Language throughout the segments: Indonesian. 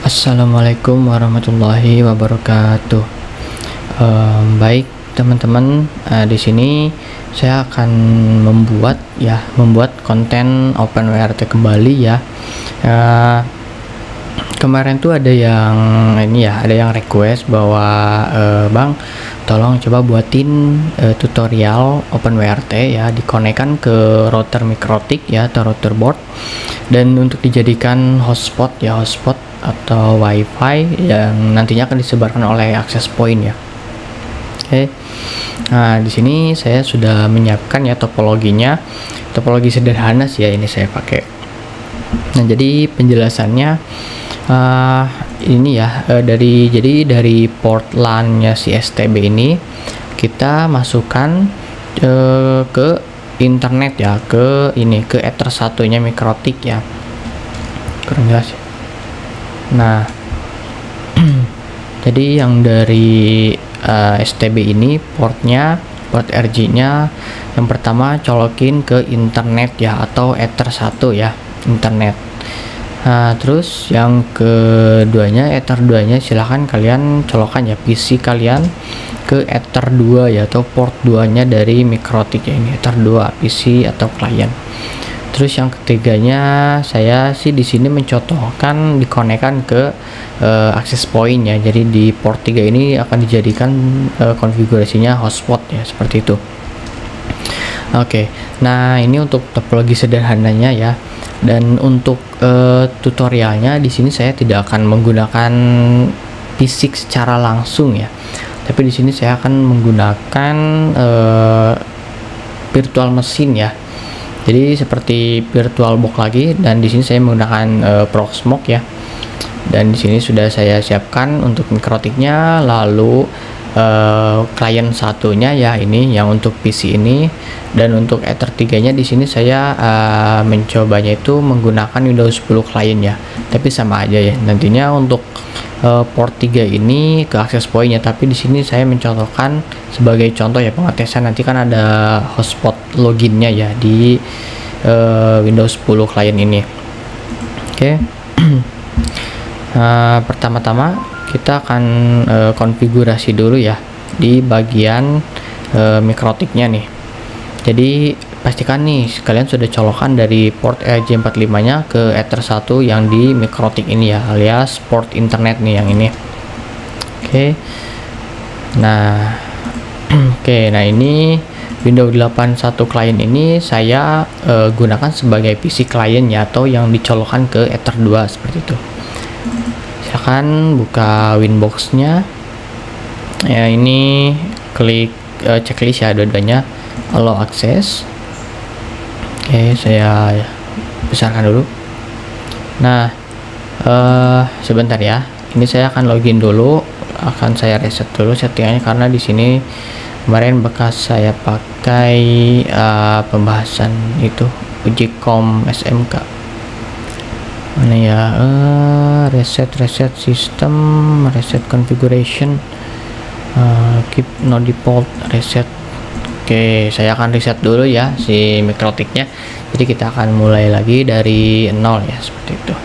Assalamualaikum warahmatullahi wabarakatuh. Baik teman-teman, di sini saya akan membuat konten OpenWRT kembali ya. Kemarin tuh ada yang request bahwa Bang, tolong coba buatin tutorial OpenWRT ya, dikonekkan ke router Mikrotik ya atau router board, dan untuk dijadikan hotspot atau WiFi yang nantinya akan disebarkan oleh access point ya. Oke. Nah, di sini saya sudah menyiapkan ya topologinya. Topologi sederhana sih ya, ini saya pakai. Nah, jadi penjelasannya ini ya, dari port LAN-nya si STB ini kita masukkan ke internet ya, ke Ether 1-nya Mikrotik ya. Kurang jelas ya. Nah, jadi yang dari STB ini port RG-nya yang pertama colokin ke internet ya, atau Ether 1 ya, internet. Nah, terus yang keduanya, Ether 2-nya silahkan kalian colokan ya PC kalian ke Ether 2 ya, atau port 2-nya dari Mikrotik ya, ini Ether 2 PC atau klien. Terus yang ketiganya saya sih di sini mencontohkan dikonekkan ke access point ya. Jadi di port 3 ini akan dijadikan konfigurasinya hotspot ya, seperti itu. Oke. Nah, ini untuk topologi sederhananya ya. Dan untuk tutorialnya di sini saya tidak akan menggunakan fisik secara langsung ya. Tapi di sini saya akan menggunakan virtual mesin ya. Jadi seperti VirtualBox lagi, dan di sini saya menggunakan Proxmox ya. Dan di sini sudah saya siapkan untuk Mikrotiknya, lalu klien satunya ya, ini yang untuk PC ini, dan untuk Ether 3-nya di sini saya mencobanya itu menggunakan Windows 10 klien ya. Tapi sama aja ya. Nantinya untuk port 3 ini ke access point ya, tapi di sini saya mencontohkan sebagai contoh ya pengetesan. Nanti kan ada hotspot loginnya ya di Windows 10 klien ini. Oke. Pertama-tama kita akan konfigurasi dulu ya di bagian Mikrotiknya nih. Jadi pastikan nih kalian sudah colokan dari port RJ45-nya ke Ether 1 yang di Mikrotik ini ya, alias port internet nih yang ini. Oke. Nah, nah ini Windows 81 client ini saya gunakan sebagai PC client ya, atau yang dicolokkan ke Ether 2 seperti itu. Silahkan buka Winbox-nya. Ya, ini klik checklist ya dua-duanya, allow access. Oke, saya besarkan dulu. Nah, sebentar ya. Ini saya akan login dulu. Akan saya reset dulu settingannya, karena di sini kemarin bekas saya pakai pembahasan itu Ujicom SMK. Mana ya? Reset system, reset configuration, keep no default, reset. Oke, saya akan reset dulu ya si Mikrotiknya. Jadi kita akan mulai lagi dari 0 ya, seperti itu.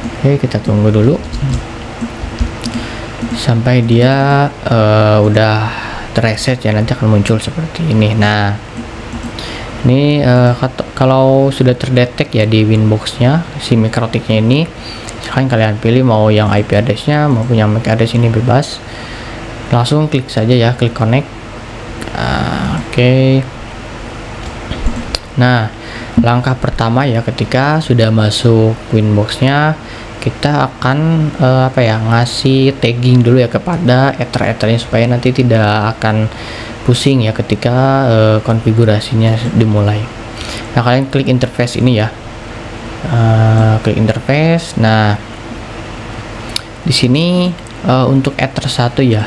Oke, kita tunggu dulu sampai dia udah terreset ya, nanti akan muncul seperti ini. Nah, ini kalau sudah terdetek ya di Winbox-nya si Mikrotiknya ini, silahkan kalian pilih mau yang IP address-nya maupun yang MAC address, ini bebas. Langsung klik saja ya, klik connect. Oke. Nah, langkah pertama ya, ketika sudah masuk Winbox-nya, kita akan ngasih tagging dulu ya kepada Ether-Ethernya, supaya nanti tidak akan pusing ya ketika konfigurasinya dimulai. Nah, kalian klik interface ini ya, klik interface. Nah, di sini untuk Ether 1 ya,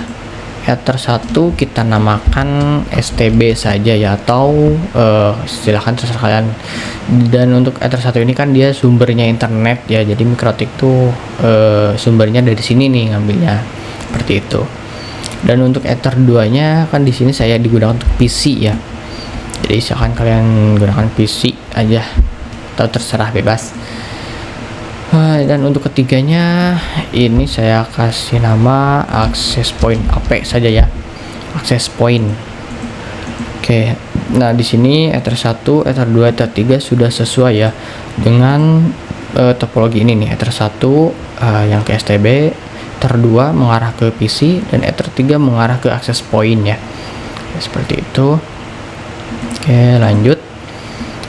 Ether 1 kita namakan STB saja ya, atau silahkan terserah kalian. Dan untuk Ether 1 ini kan dia sumbernya internet ya, jadi Mikrotik tuh sumbernya dari sini nih ngambilnya, seperti itu. Dan untuk Ether 2-nya kan di sini saya digunakan untuk PC ya. Jadi silahkan kalian gunakan PC aja atau terserah, bebas. Dan untuk ketiganya ini saya kasih nama access point AP saja ya, access point. Oke, nah di sini Ether 1, Ether 2, Ether 3 sudah sesuai ya dengan topologi ini nih. Ether 1 yang ke STB, Ether 2 mengarah ke PC, dan Ether 3 mengarah ke access point ya. Seperti itu. Oke, lanjut.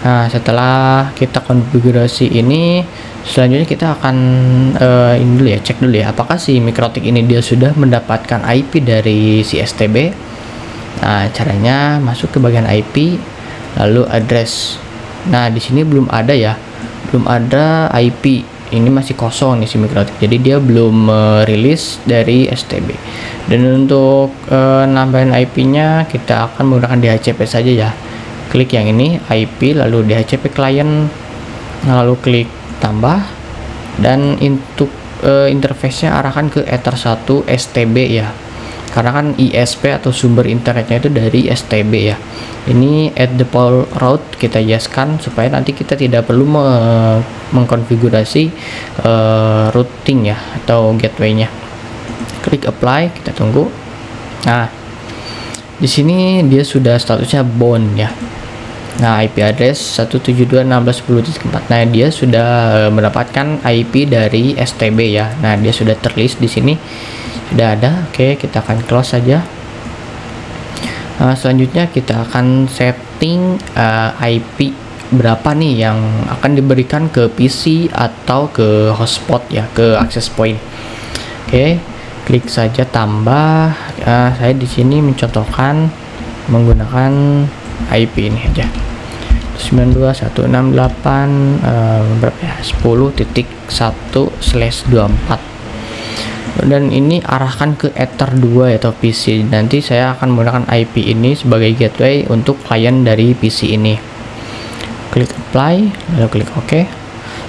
Nah, setelah kita konfigurasi ini, selanjutnya kita akan ini dulu ya, cek dulu ya, apakah si Mikrotik ini dia sudah mendapatkan IP dari si STB. Nah, caranya masuk ke bagian IP, lalu address. Nah, di sini belum ada ya, belum ada IP. Ini masih kosong nih si Mikrotik, jadi dia belum rilis dari STB. Dan untuk nambahin IP-nya kita akan menggunakan DHCP saja ya. Klik yang ini IP, lalu DHCP client, lalu klik tambah, dan untuk interface-nya arahkan ke Ether 1 STB ya, karena kan ISP atau sumber internetnya itu dari STB ya. Ini add the default route kita yeskan supaya nanti kita tidak perlu mengkonfigurasi routing ya atau gateway-nya. Klik apply, kita tunggu. Nah, di sini dia sudah statusnya bound ya. Nah, IP address 172.16.10.4. Nah, dia sudah mendapatkan IP dari STB ya. Nah, dia sudah terlist di sini. Sudah ada. Oke, kita akan close saja. Selanjutnya kita akan setting IP berapa nih yang akan diberikan ke PC atau ke hotspot ya, ke access point. Oke, klik saja tambah. Saya di sini mencontohkan menggunakan IP ini aja, 92.168 berapa ya, 10.1/24, dan ini arahkan ke Ether 2 atau PC. Nanti saya akan menggunakan IP ini sebagai gateway untuk klien dari PC ini. Klik apply, lalu klik OK.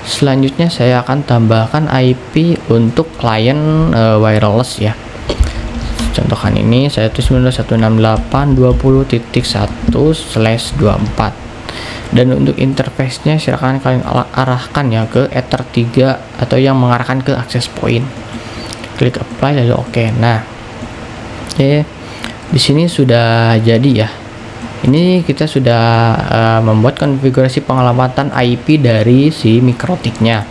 Selanjutnya saya akan tambahkan IP untuk klien wireless ya. Contohkan ini saya tulis 192.120.1/24, dan untuk interface-nya silakan kalian arahkan ya ke Ether 3 atau yang mengarahkan ke access point. Klik apply lalu OK. Nah, oke, di sini sudah jadi ya. Ini kita sudah membuat konfigurasi pengelamatan IP dari si Mikrotiknya.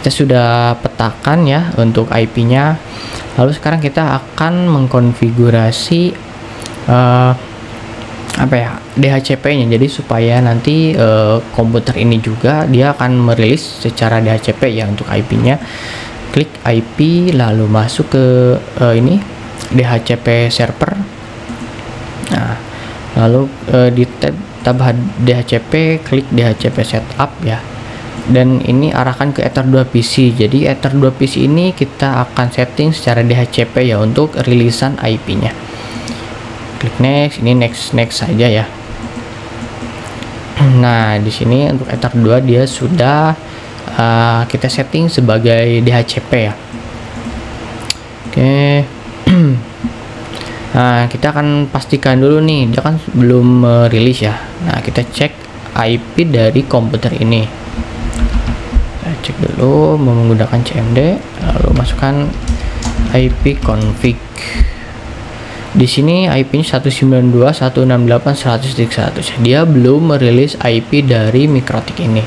Kita sudah petakan ya untuk IP-nya. Lalu sekarang kita akan mengkonfigurasi apa ya, DHCP-nya. Jadi supaya nanti komputer ini juga dia akan merilis secara DHCP ya untuk IP-nya. Klik IP lalu masuk ke ini DHCP server. Nah, lalu di tab DHCP klik DHCP setup ya. Dan ini arahkan ke Ether 2 PC. Jadi Ether 2 PC ini kita akan setting secara DHCP ya untuk rilisan IP-nya. Klik next, ini next saja ya. Nah, di sini untuk Ether 2 dia sudah kita setting sebagai DHCP ya. Oke. Nah, kita akan pastikan dulu nih, dia kan belum rilis ya. Nah, kita cek IP dari komputer ini. Cek dulu menggunakan CMD, lalu masukkan IP config. Di sini IP-nya 192.168.100.100. Dia belum merilis IP dari Mikrotik ini.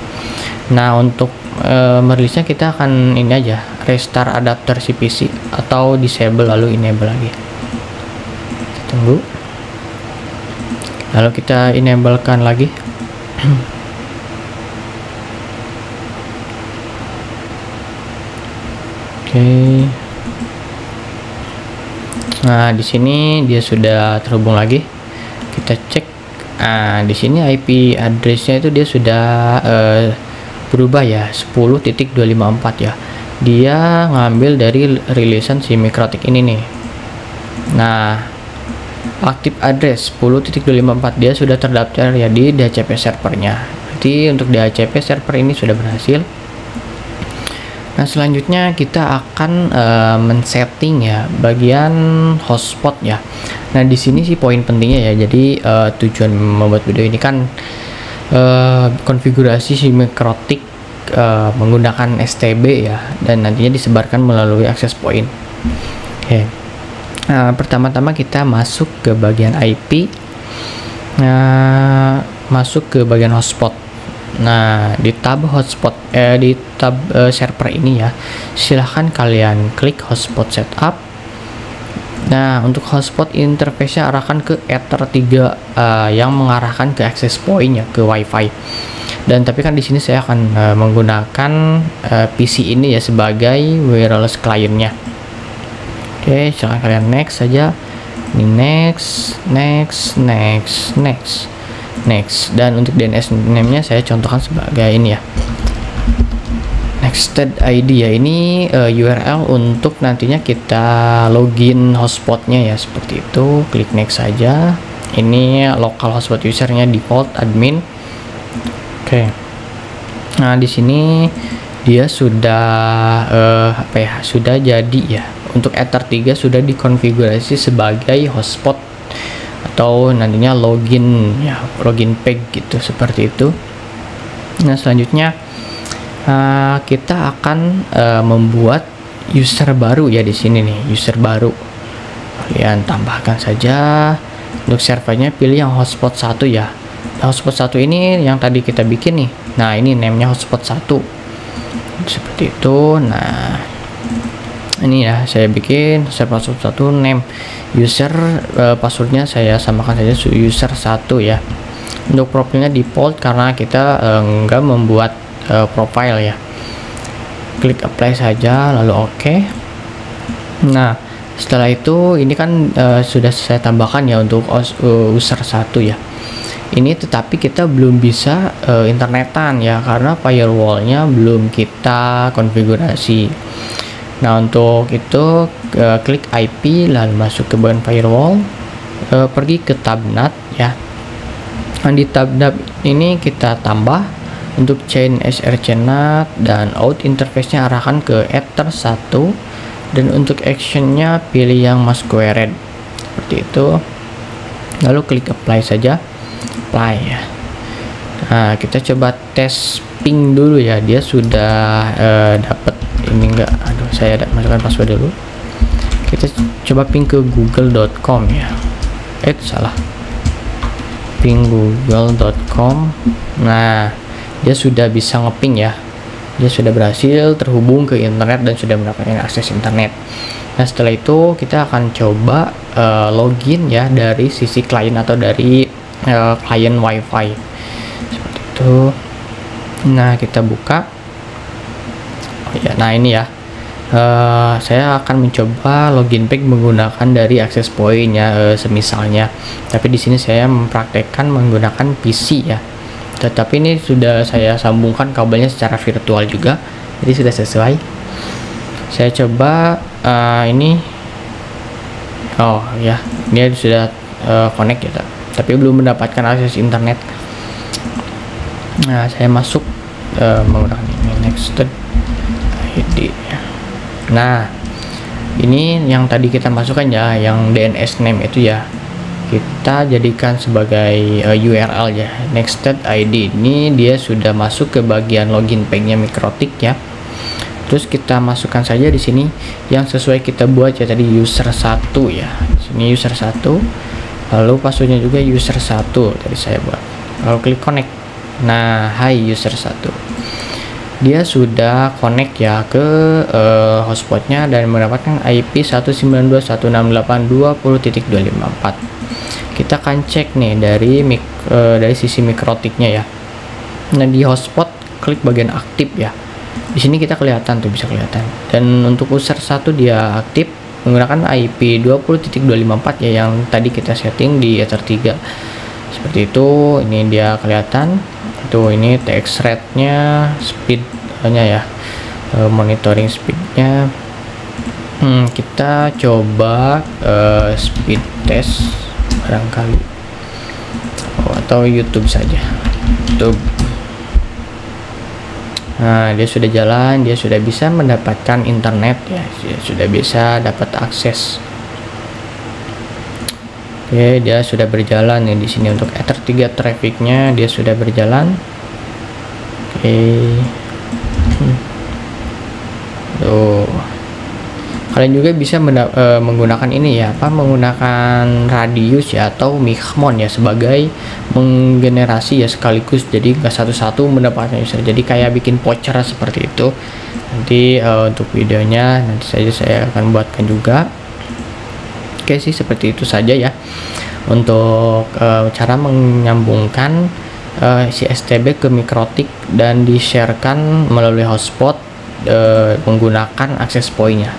Nah, untuk merilisnya kita akan ini aja, restart adapter CPC atau disable lalu enable lagi. Kita tunggu. Lalu kita enablekan lagi. Oke. Nah, di sini dia sudah terhubung lagi. Kita cek. Nah, di sini IP address-nya itu dia sudah berubah ya, 10.254 ya. Dia ngambil dari rilisan si Mikrotik ini nih. Nah, aktif address 10.254 dia sudah terdaftar ya di DHCP servernya. Berarti untuk DHCP server ini sudah berhasil. Nah, selanjutnya kita akan men-setting ya bagian hotspot ya. Nah, di sini sih poin pentingnya ya. Jadi tujuan membuat video ini kan konfigurasi si Mikrotik menggunakan STB ya, dan nantinya disebarkan melalui access point. Oke. Pertama-tama kita masuk ke bagian IP, masuk ke bagian hotspot. Nah, di tab hotspot, di tab server ini ya, silahkan kalian klik hotspot setup. Nah, untuk hotspot interface-nya arahkan ke Ether 3 yang mengarahkan ke access point ya, ke WiFi. Dan tapi kan di sini saya akan menggunakan PC ini ya sebagai wireless client-nya. Oke, silahkan kalian next saja. Ini next. Dan untuk DNS name-nya saya contohkan sebagai ini ya, Nexted ID ya, ini URL untuk nantinya kita login hotspotnya ya, seperti itu. Klik next saja. Ini local hotspot usernya default admin. Oke. Nah, di sini dia sudah sudah jadi ya. Untuk Ether 3 sudah dikonfigurasi sebagai hotspot atau nantinya login ya, login page gitu, seperti itu. Nah, selanjutnya kita akan membuat user baru ya di sini nih, user baru. Kalian tambahkan saja. Untuk servernya pilih yang hotspot 1 ya. Nah, hotspot 1 ini yang tadi kita bikin nih. Nah, ini namanya hotspot 1. Seperti itu. Nah, ini ya saya bikin server hotspot 1 name user, passwordnya saya samakan saja user 1 ya. Untuk profilnya default karena kita enggak membuat profile ya. Klik apply saja lalu oke. Nah, setelah itu ini kan sudah saya tambahkan ya untuk user 1 ya. Ini tetapi kita belum bisa internetan ya, karena firewallnya belum kita konfigurasi. Nah, untuk itu klik IP lalu masuk ke bagian firewall, pergi ke tab NAT ya. Nah, di tab NAT ini kita tambah untuk chain SRC NAT dan out interface-nya arahkan ke Ether 1, dan untuk actionnya pilih yang masquerade seperti itu. Lalu klik apply saja, apply ya. Nah, kita coba tes ping dulu ya, dia sudah dapat ini enggak. Aduh, saya masukkan password dulu. Kita coba ping ke google.com ya. Salah, ping google.com. Nah, dia sudah bisa ngeping ya, dia sudah berhasil terhubung ke internet dan sudah mendapatkan akses internet. Nah, setelah itu kita akan coba login ya dari sisi klien atau dari klien WiFi seperti itu. Nah, kita buka. Ya, nah ini ya, saya akan mencoba login page menggunakan dari access point ya, semisalnya. Tapi di sini saya mempraktekkan menggunakan PC ya. Tetapi ini sudah saya sambungkan kabelnya secara virtual juga, jadi sudah sesuai. Saya coba ini. Oh ya, dia sudah connect ya, tapi belum mendapatkan akses internet. Nah, saya masuk menggunakan ini Nexted ID. Nah, ini yang tadi kita masukkan ya, yang DNS name itu ya, kita jadikan sebagai URL ya. Nexted ID ini dia sudah masuk ke bagian login page-nya Mikrotik ya. Terus kita masukkan saja di sini yang sesuai kita buat ya tadi, user 1 ya. Di sini user 1. Lalu passwordnya juga user 1 tadi saya buat. Lalu klik connect. Nah, hai user 1. Dia sudah connect ya ke hotspotnya dan mendapatkan IP 192.168.20.254. Kita akan cek nih dari sisi Mikrotiknya ya. Nah, di hotspot klik bagian aktif ya. Di sini kita kelihatan tuh, bisa kelihatan. Dan untuk user 1 dia aktif menggunakan IP 20.254 ya, yang tadi kita setting di Ether 3. Seperti itu, ini dia kelihatan. Tuh, ini TX rate-nya, speed-nya ya, monitoring speed-nya. Kita coba speed test barangkali, atau YouTube saja. YouTube. Nah, dia sudah jalan, dia sudah bisa mendapatkan internet ya, dia sudah bisa dapat akses. Oke, dia sudah berjalan nih di sini untuk Ether 3 trafficnya dia sudah berjalan. Oke. Tuh. Kalian juga bisa menggunakan ini ya, menggunakan radius ya atau micmon ya sebagai menggenerasi ya sekaligus, jadi nggak satu-satu mendapatkan user, jadi kayak bikin voucher seperti itu. Nanti untuk videonya nanti saja saya akan buatkan juga. Oke sih, seperti itu saja ya untuk cara menyambungkan si STB ke Mikrotik dan di-sharekan melalui hotspot menggunakan access point-nya.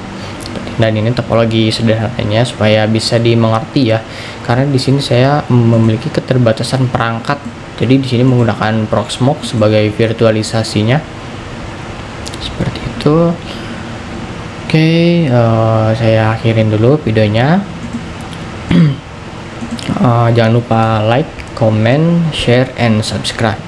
Dan ini topologi sederhananya supaya bisa dimengerti ya, karena di sini saya memiliki keterbatasan perangkat, jadi di sini menggunakan Proxmox sebagai virtualisasinya seperti itu. Oke, saya akhirin dulu videonya. Jangan lupa like, comment, share, and subscribe.